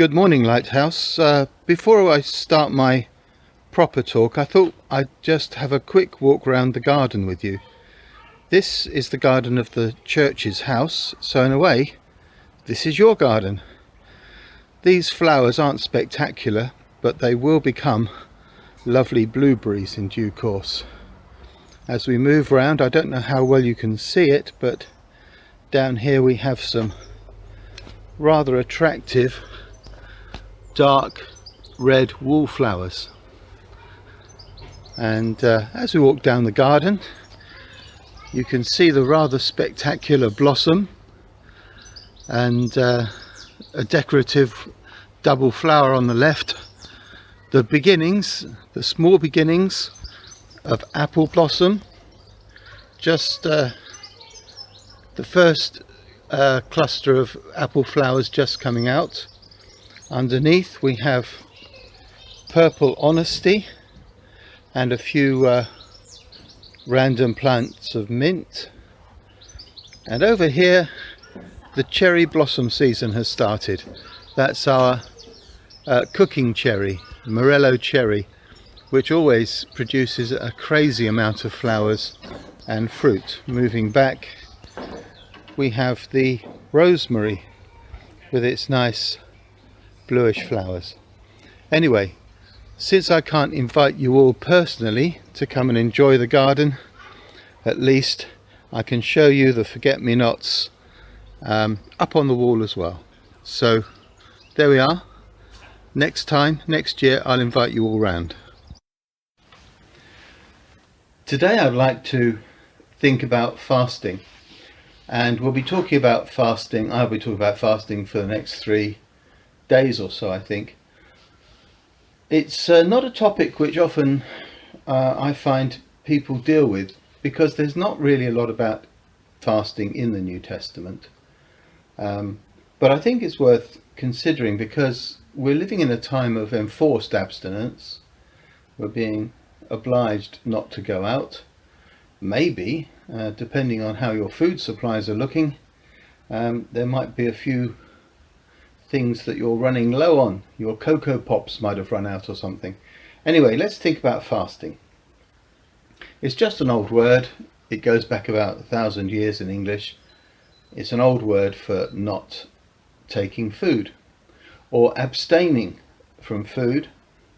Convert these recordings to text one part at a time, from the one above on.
Good morning, Lighthouse. Before I start my proper talk, I thought I'd just have a quick walk around the garden with you. This is the garden of the church's house, so in a way, this is your garden. These flowers aren't spectacular, but they will become lovely blueberries in due course. As we move around, I don't know how well you can see it, but down here we have some rather attractive dark red wallflowers, and as we walk down the garden you can see the rather spectacular blossom and a decorative double flower on the left, the small beginnings of apple blossom, just the first cluster of apple flowers just coming out. Underneath we have purple honesty and a few random plants of mint, and over here the cherry blossom season has started. That's our cooking cherry, Morello cherry, which always produces a crazy amount of flowers and fruit. Moving back, we have the rosemary with its nice bluish flowers. Anyway, since I can't invite you all personally to come and enjoy the garden, at least I can show you the forget-me-nots up on the wall as well. So there we are. Next year, I'll invite you all round. Today I'd like to think about fasting, and we'll be talking about fasting. I'll be talking about fasting for the next 3 days or so, I think. It's not a topic which often I find people deal with, because there's not really a lot about fasting in the New Testament, but I think it's worth considering because we're living in a time of enforced abstinence. We're being obliged not to go out. Maybe, depending on how your food supplies are looking, there might be a few things that you're running low on. Your Cocoa Pops might have run out or something. Anyway, let's think about fasting. It's just an old word. It goes back about 1,000 years in English. It's an old word for not taking food or abstaining from food,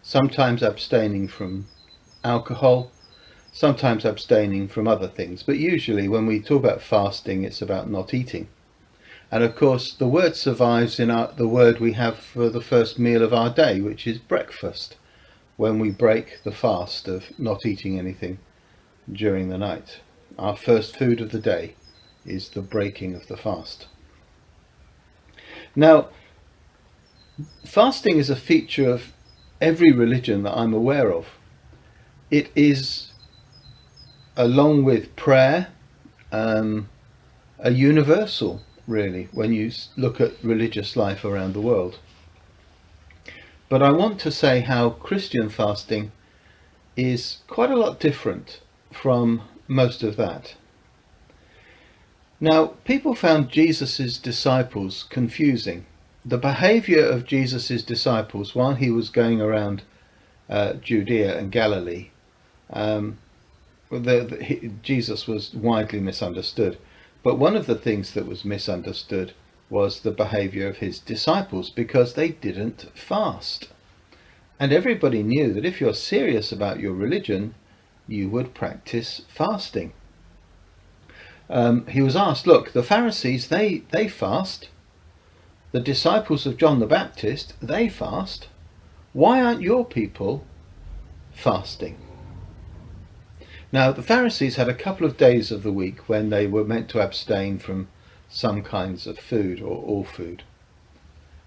sometimes abstaining from alcohol, sometimes abstaining from other things, but usually when we talk about fasting it's about not eating. And of course the word survives in the word we have for the first meal of our day, which is breakfast, when we break the fast of not eating anything during the night. Our first food of the day is the breaking of the fast. Now, fasting is a feature of every religion that I'm aware of. It is, along with prayer, a universal, really, when you look at religious life around the world. But I want to say how Christian fasting is quite a lot different from most of that. Now, people found Jesus's disciples confusing. The behavior of Jesus's disciples while he was going around Judea and Galilee, Jesus was widely misunderstood. But one of the things that was misunderstood was the behavior of his disciples, because they didn't fast. And everybody knew that if you're serious about your religion, you would practice fasting. He was asked, look, the Pharisees, they fast. The disciples of John the Baptist, they fast. Why aren't your people fasting? Now, the Pharisees had a couple of days of the week when they were meant to abstain from some kinds of food or all food.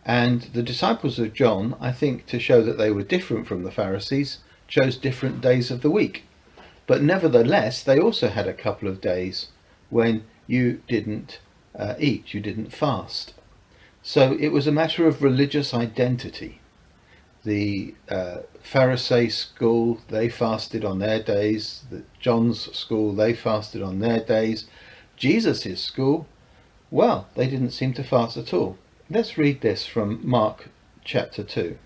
And the disciples of John, I think, to show that they were different from the Pharisees, chose different days of the week. But nevertheless, they also had a couple of days when you didn't eat, you didn't fast. So it was a matter of religious identity. The Pharisee school, they fasted on their days. The John's school, they fasted on their days. Jesus' school, well, they didn't seem to fast at all. Let's read this from Mark chapter 2.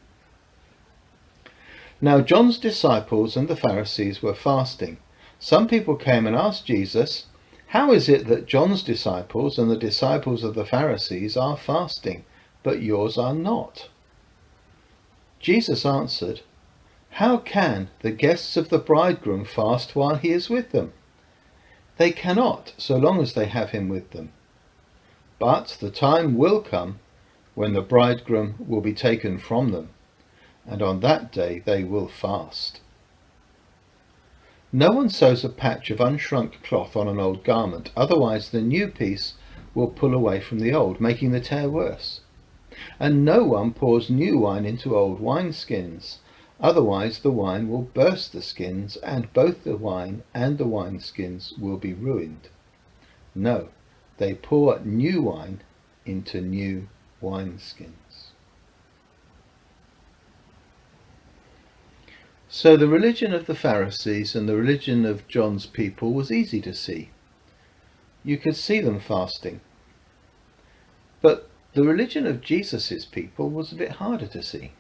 Now John's disciples and the Pharisees were fasting. Some people came and asked Jesus, "How is it that John's disciples and the disciples of the Pharisees are fasting, but yours are not?" Jesus answered, "How can the guests of the bridegroom fast while he is with them? They cannot, so long as they have him with them. But the time will come when the bridegroom will be taken from them, and on that day they will fast. No one sews a patch of unshrunk cloth on an old garment, otherwise the new piece will pull away from the old, making the tear worse. And no one pours new wine into old wineskins, otherwise the wine will burst the skins, and both the wine and the wineskins will be ruined. No, they pour new wine into new wineskins." So the religion of the Pharisees and the religion of John's people was easy to see. You could see them fasting. But the religion of Jesus's people was a bit harder to see.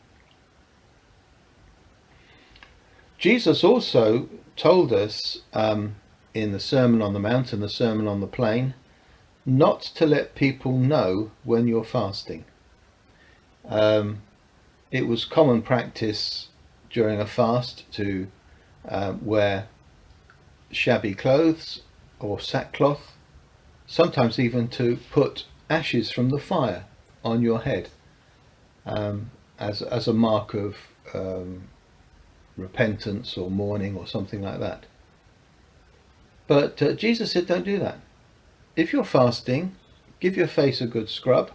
Jesus also told us in the Sermon on the Mount and the Sermon on the Plain not to let people know when you're fasting. It was common practice during a fast to wear shabby clothes or sackcloth, sometimes even to put ashes from the fire on your head as a mark of repentance or mourning or something like that. But Jesus said, don't do that. If you're fasting, give your face a good scrub,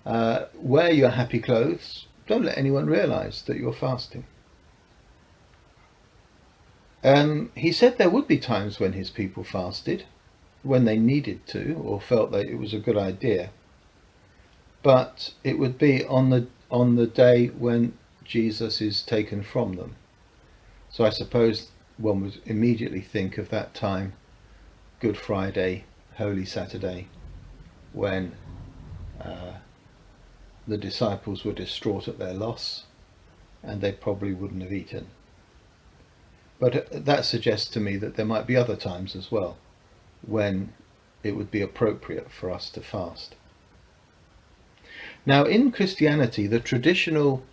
wear your happy clothes, don't let anyone realize that you're fasting. He said there would be times when his people fasted, when they needed to or felt that it was a good idea, but it would be on the day when Jesus is taken from them. So I suppose one would immediately think of that time, Good Friday, Holy Saturday, when the disciples were distraught at their loss and they probably wouldn't have eaten. But that suggests to me that there might be other times as well when it would be appropriate for us to fast. Now, in Christianity, the traditional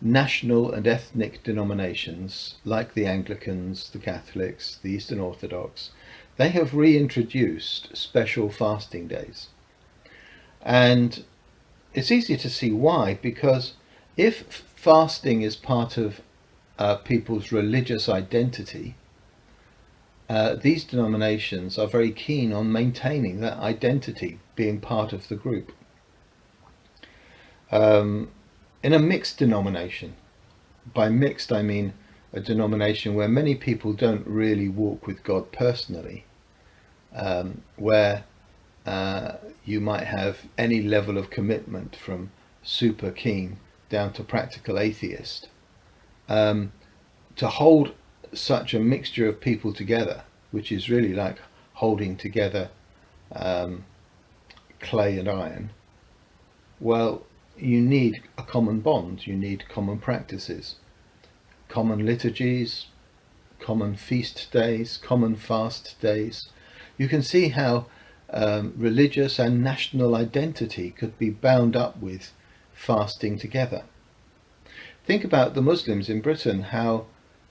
national and ethnic denominations, like the Anglicans, the Catholics, the Eastern Orthodox, they have reintroduced special fasting days. And it's easy to see why, because if fasting is part of people's religious identity, these denominations are very keen on maintaining that identity, being part of the group. In a mixed denomination, by mixed I mean a denomination where many people don't really walk with God personally, where you might have any level of commitment from super keen down to practical atheist. To hold such a mixture of people together, which is really like holding together clay and iron, well, you need a common bond, you need common practices, common liturgies, common feast days, common fast days. You can see how religious and national identity could be bound up with fasting together. Think about the Muslims in Britain, how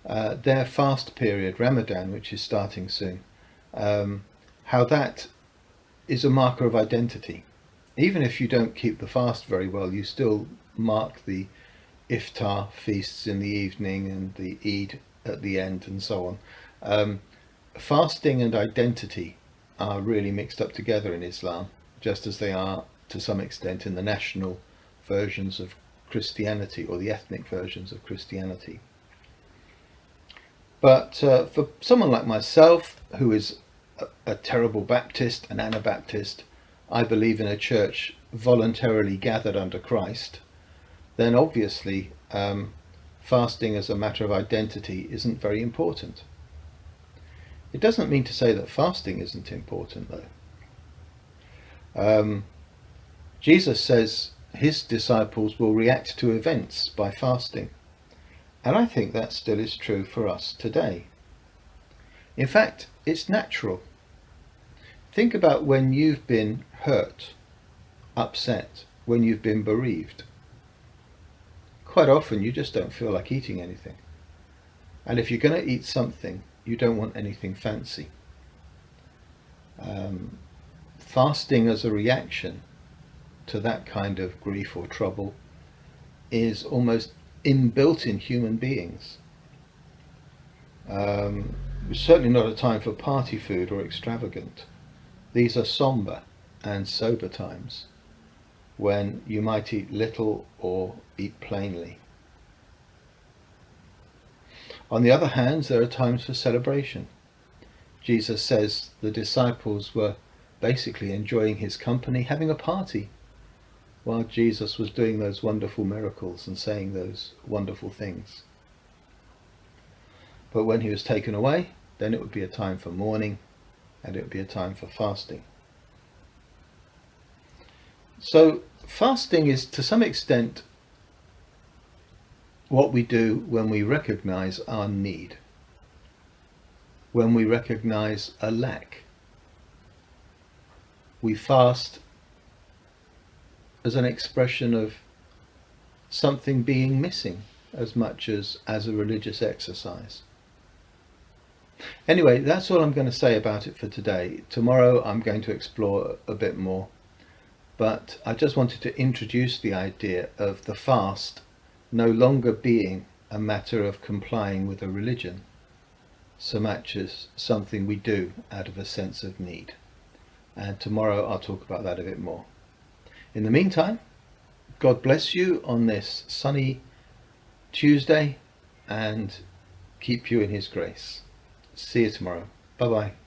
their fast period, Ramadan, which is starting soon, how that is a marker of identity. Even if you don't keep the fast very well, you still mark the iftar feasts in the evening and the Eid at the end and so on. Fasting and identity are really mixed up together in Islam, just as they are to some extent in the national versions of Christianity or the ethnic versions of Christianity. But for someone like myself, who is a terrible Baptist, an Anabaptist, I believe in a church voluntarily gathered under Christ, then obviously fasting as a matter of identity isn't very important. It doesn't mean to say that fasting isn't important, though. Jesus says his disciples will react to events by fasting. And I think that still is true for us today. In fact, it's natural. Think about when you've been hurt, upset, when you've been bereaved. Quite often you just don't feel like eating anything. And if you're going to eat something, you don't want anything fancy. Fasting as a reaction to that kind of grief or trouble is almost inbuilt in human beings. It's certainly not a time for party food or extravagant. These are somber and sober times when you might eat little or eat plainly. On the other hand, there are times for celebration. Jesus says the disciples were basically enjoying his company, having a party, while Jesus was doing those wonderful miracles and saying those wonderful things. But when he was taken away, then it would be a time for mourning, and it would be a time for fasting. So fasting is to some extent what we do when we recognize our need, when we recognize a lack. We fast as an expression of something being missing as much as a religious exercise. Anyway, that's all I'm going to say about it for today. Tomorrow I'm going to explore a bit more, but I just wanted to introduce the idea of the fast no longer being a matter of complying with a religion, so much as something we do out of a sense of need. And tomorrow I'll talk about that a bit more. In the meantime, God bless you on this sunny Tuesday and keep you in his grace. See you tomorrow. Bye bye.